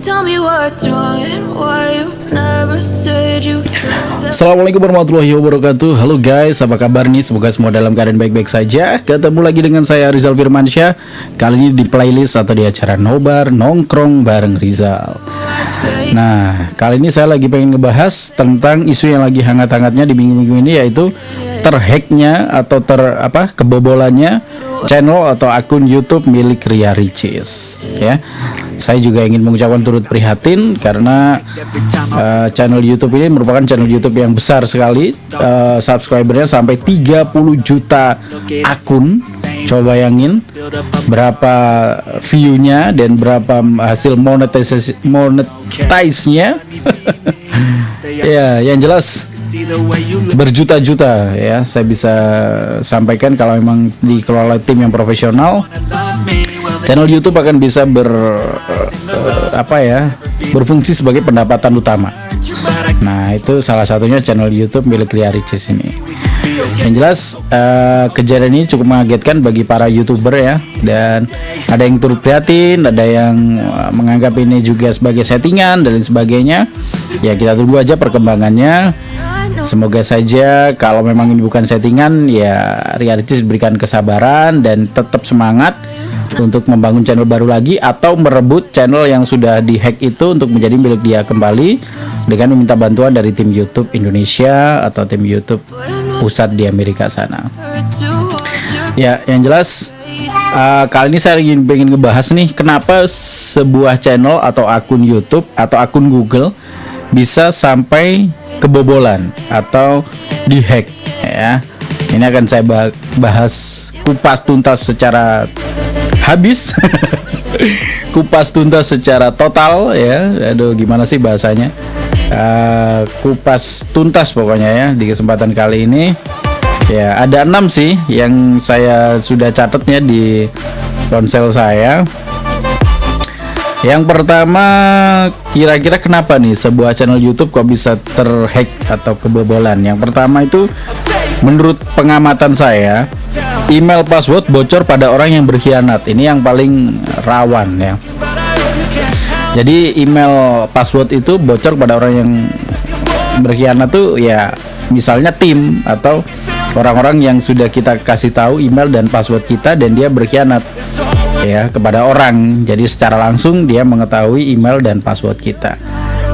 Assalamualaikum warahmatullahi wabarakatuh. Halo guys, apa kabar nih? Semoga semua dalam keadaan baik-baik saja. Ketemu lagi dengan saya Rizal Firmansyah. Kali ini di playlist atau di acara Nobar Nongkrong bareng Rizal. Nah, kali ini saya lagi pengen ngebahas tentang isu yang lagi hangat-hangatnya di minggu-minggu ini, yaitu terhacknya atau kebobolannya channel atau akun YouTube milik Ria Ricis. Ya, saya juga ingin mengucapkan turut prihatin karena channel YouTube ini merupakan channel YouTube yang besar sekali, subscribernya sampai 30 juta akun. Coba bayangin berapa view-nya dan berapa hasil monetize-nya. Ya, yang jelas berjuta-juta ya. Saya bisa sampaikan kalau memang dikelola tim yang profesional, channel YouTube akan bisa berfungsi sebagai pendapatan utama. Nah, itu salah satunya channel YouTube milik Ria Ricis ini. Yang jelas kejadian ini cukup mengagetkan bagi para YouTuber ya, dan ada yang turut prihatin, ada yang menganggap ini juga sebagai settingan dan lain sebagainya. Ya, kita tunggu aja perkembangannya. Semoga saja kalau memang ini bukan settingan, ya Ria Ricis berikan kesabaran dan tetap semangat untuk membangun channel baru lagi atau merebut channel yang sudah dihack itu untuk menjadi milik dia kembali dengan meminta bantuan dari tim YouTube Indonesia atau tim YouTube pusat di Amerika sana. Ya, yang jelas kali ini saya ingin ngebahas nih, kenapa sebuah channel atau akun YouTube atau akun Google bisa sampai kebobolan atau dihack ya. Ini akan saya bahas kupas tuntas secara habis. Kupas tuntas secara total ya. Aduh, gimana sih bahasanya? Kupas tuntas pokoknya ya di kesempatan kali ini. Ya, ada 6 sih yang saya sudah catatnya di ponsel saya. Yang pertama, kira-kira kenapa nih sebuah channel YouTube kok bisa terhack atau kebobolan? Yang pertama itu, menurut pengamatan saya, email password bocor pada orang yang berkhianat. Ini yang paling rawan ya. Jadi email password itu bocor pada orang yang berkhianat tuh ya, misalnya tim atau orang-orang yang sudah kita kasih tahu email dan password kita dan dia berkhianat ya kepada orang. Jadi secara langsung dia mengetahui email dan password kita.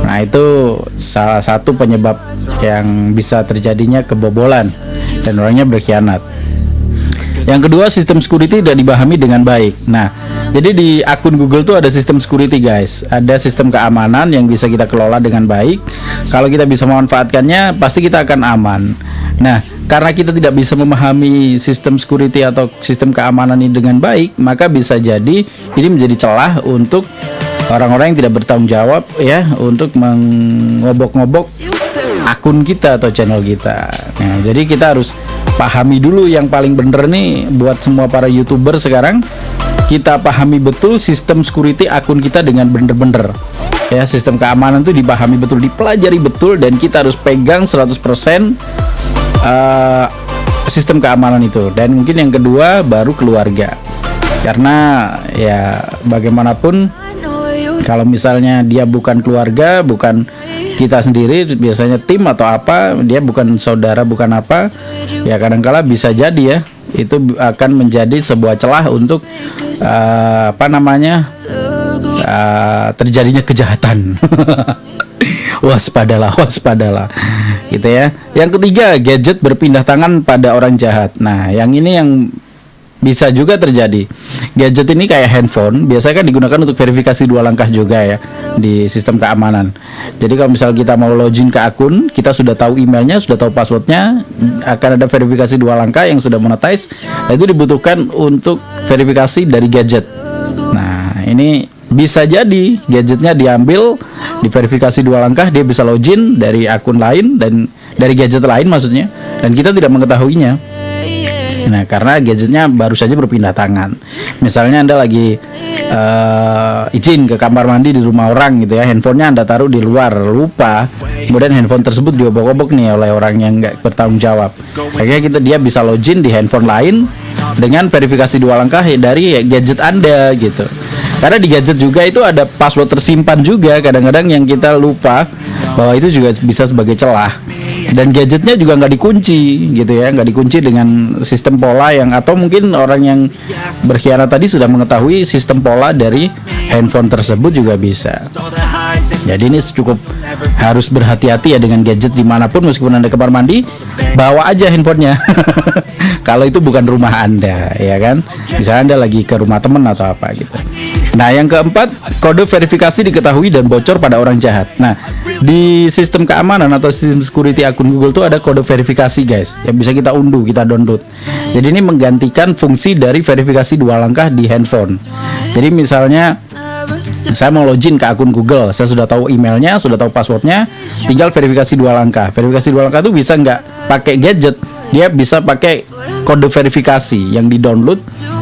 Nah, itu salah satu penyebab yang bisa terjadinya kebobolan dan orangnya berkhianat. Yang kedua, sistem security tidak dipahami dengan baik. Nah, jadi di akun Google tuh ada sistem security guys, ada sistem keamanan yang bisa kita kelola dengan baik. Kalau kita bisa memanfaatkannya, pasti kita akan aman. Nah, karena kita tidak bisa memahami sistem security atau sistem keamanan ini dengan baik, maka bisa jadi ini menjadi celah untuk orang-orang yang tidak bertanggung jawab ya, untuk mengobok-ngobok akun kita atau channel kita. Nah, jadi kita harus pahami dulu yang paling bener nih buat semua para YouTuber sekarang. Kita pahami betul sistem security akun kita dengan bener-bener ya, sistem keamanan itu dipahami betul, dipelajari betul, dan kita harus pegang 100% sistem keamanan itu. Dan mungkin yang kedua baru keluarga, karena ya bagaimanapun kalau misalnya dia bukan keluarga, bukan kita sendiri, biasanya tim atau apa, dia bukan saudara, bukan apa, ya kadangkala bisa jadi ya itu akan menjadi sebuah celah untuk terjadinya kejahatan. Waspadalah gitu ya. Yang ketiga, gadget berpindah tangan pada orang jahat. Nah, yang ini yang bisa juga terjadi. Gadget ini kayak handphone, biasanya kan digunakan untuk verifikasi 2 langkah juga ya di sistem keamanan. Jadi kalau misal kita mau login ke akun, kita sudah tahu emailnya, sudah tahu passwordnya, akan ada verifikasi 2 langkah yang sudah monetize. Nah, itu dibutuhkan untuk verifikasi dari gadget. Nah, ini bisa jadi gadgetnya diambil, diverifikasi 2 langkah, dia bisa login dari akun lain dan dari gadget lain maksudnya, dan kita tidak mengetahuinya. Nah, karena gadgetnya baru saja berpindah tangan. Misalnya Anda lagi izin ke kamar mandi di rumah orang gitu ya, handphonenya Anda taruh di luar, lupa, kemudian handphone tersebut diobok-obok nih oleh orang yang nggak bertanggung jawab. Akhirnya dia bisa login di handphone lain dengan verifikasi 2 langkah dari gadget Anda gitu. Karena di gadget juga itu ada password tersimpan juga, kadang-kadang yang kita lupa bahwa itu juga bisa sebagai celah. Dan gadgetnya juga nggak dikunci gitu ya, nggak dikunci dengan sistem pola yang, atau mungkin orang yang berkhianat tadi sudah mengetahui sistem pola dari handphone tersebut juga bisa. Jadi ini cukup harus berhati-hati ya dengan gadget dimanapun, meskipun Anda kamar mandi, bawa aja handphonenya. Kalau itu bukan rumah Anda, ya kan? Misalnya Anda lagi ke rumah teman atau apa gitu. Nah, yang keempat, kode verifikasi diketahui dan bocor pada orang jahat. Nah, di sistem keamanan atau sistem security akun Google tuh ada kode verifikasi, guys, yang bisa kita unduh, kita download. Jadi ini menggantikan fungsi dari verifikasi 2 langkah di handphone. Jadi misalnya saya mau login ke akun Google, saya sudah tahu emailnya, sudah tahu passwordnya, tinggal verifikasi 2 langkah. Verifikasi 2 langkah itu bisa nggak pakai gadget, dia bisa pakai kode verifikasi yang di-download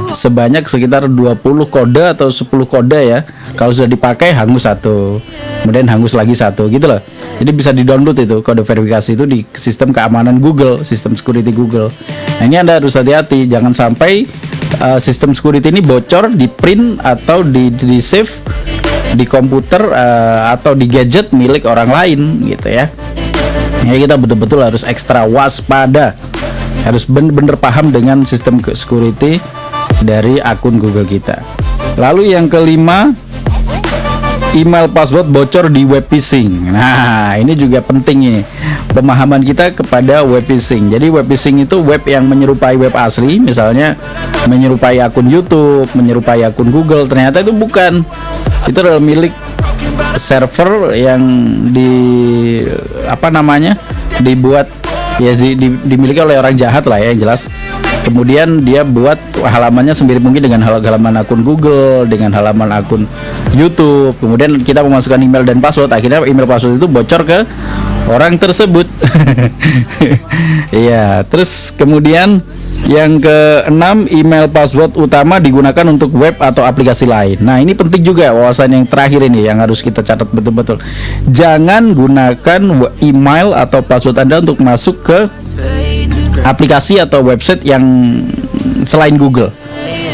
sebanyak sekitar 20 kode atau 10 kode ya. Kalau sudah dipakai hangus 1, kemudian hangus lagi 1 gitu loh. Jadi bisa di-download itu kode verifikasi itu di sistem keamanan Google, sistem security Google. Nah, ini Anda harus hati-hati, jangan sampai sistem security ini bocor, di print atau di save di komputer atau di gadget milik orang lain gitu ya. Ya, kita betul-betul harus ekstra waspada, harus benar-benar paham dengan sistem security dari akun Google kita. Lalu yang kelima, email password bocor di web phishing. Nah, ini juga penting ini, pemahaman kita kepada web phishing. Jadi web phishing itu web yang menyerupai web asli, misalnya menyerupai akun YouTube, menyerupai akun Google, ternyata itu bukan. Itu adalah milik server yang dibuat ya, dimiliki oleh orang jahat lah ya, yang jelas. Kemudian dia buat halamannya semirip mungkin dengan halaman akun Google, dengan halaman akun YouTube. Kemudian kita memasukkan email dan password, akhirnya email password itu bocor ke orang tersebut. Iya, terus kemudian yang keenam, email password utama digunakan untuk web atau aplikasi lain. Nah, ini penting juga, wawasan yang terakhir ini yang harus kita catat betul-betul. Jangan gunakan email atau password Anda untuk masuk ke aplikasi atau website yang selain Google.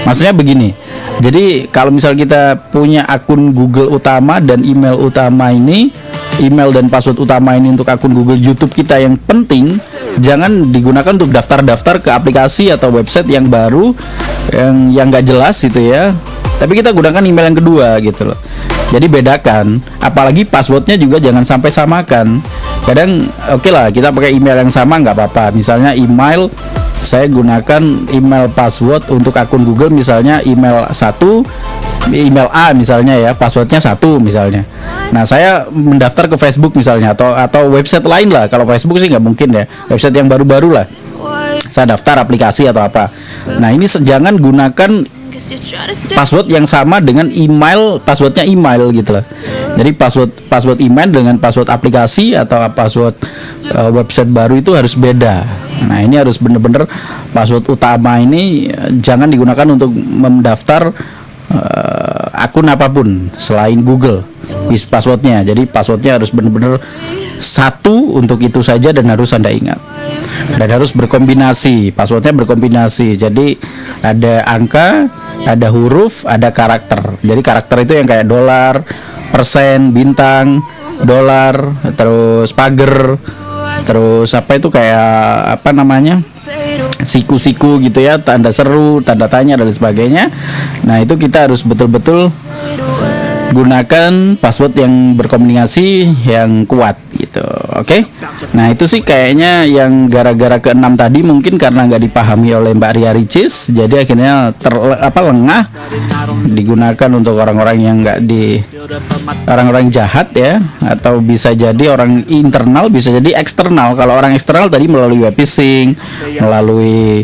Maksudnya begini, jadi kalau misal kita punya akun Google utama dan email utama ini, email dan password utama ini untuk akun Google, YouTube kita yang penting, jangan digunakan untuk daftar-daftar ke aplikasi atau website yang baru, yang nggak jelas gitu ya. Tapi kita gunakan email yang kedua gitu loh. Jadi bedakan, apalagi passwordnya juga jangan sampai samakan. Kadang oke lah kita pakai email yang sama nggak apa-apa. Misalnya email, saya gunakan email password untuk akun Google, misalnya email 1, email A misalnya ya, passwordnya 1 misalnya. Nah, saya mendaftar ke Facebook misalnya, atau website lain lah. Kalau Facebook sih nggak mungkin ya, website yang baru-baru lah. Saya daftar aplikasi atau apa. Nah, ini jangan gunakan password yang sama dengan email, passwordnya email gitu loh. Jadi password email dengan password aplikasi atau password website baru itu harus beda. Nah, ini harus benar-benar password utama ini jangan digunakan untuk mendaftar akun apapun selain Google passwordnya. Jadi passwordnya harus benar-benar satu untuk itu saja dan harus Anda ingat. Dan harus berkombinasi, passwordnya berkombinasi. Jadi ada angka, ada huruf, ada karakter. Jadi karakter itu yang kayak dolar, persen, bintang, dolar, terus pagar, terus apa itu kayak apa namanya, siku-siku gitu ya, tanda seru, tanda tanya dan sebagainya. Nah, itu kita harus betul-betul gunakan password yang berkombinasi yang kuat gitu. Oke. Nah, itu sih kayaknya yang gara-gara ke-6 tadi mungkin karena nggak dipahami oleh Mbak Ria Ricis, jadi akhirnya lengah digunakan untuk orang-orang yang orang-orang jahat ya, atau bisa jadi orang internal, bisa jadi eksternal. Kalau orang eksternal tadi melalui web phishing, melalui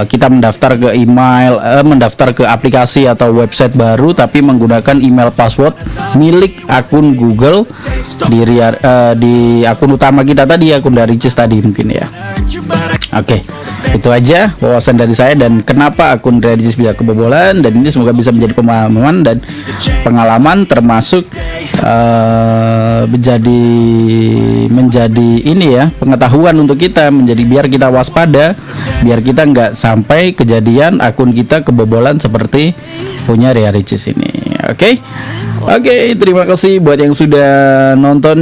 kita mendaftar ke email, mendaftar ke aplikasi atau website baru tapi menggunakan email password milik akun Google di akun utama kita tadi, akun dari Ricis tadi mungkin ya. Oke, itu aja wawasan dari saya dan kenapa akun Ricis bisa kebobolan, dan ini semoga bisa menjadi pemahaman dan pengalaman, termasuk menjadi ini ya, pengetahuan untuk kita, menjadi biar kita waspada, biar kita nggak sampai kejadian akun kita kebobolan seperti punya Ria Ricis ini. Oke. Oke, terima kasih buat yang sudah nonton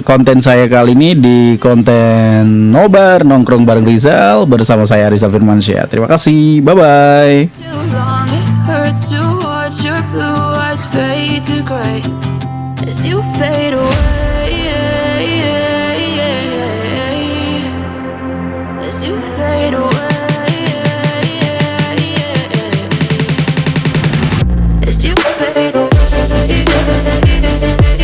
konten saya kali ini di konten Nobar Nongkrong bareng Rizal bersama saya Rizal Firmansyah. Terima kasih, bye-bye. Too long, it hurts to watch your blue eyes fade to gray as you fade away.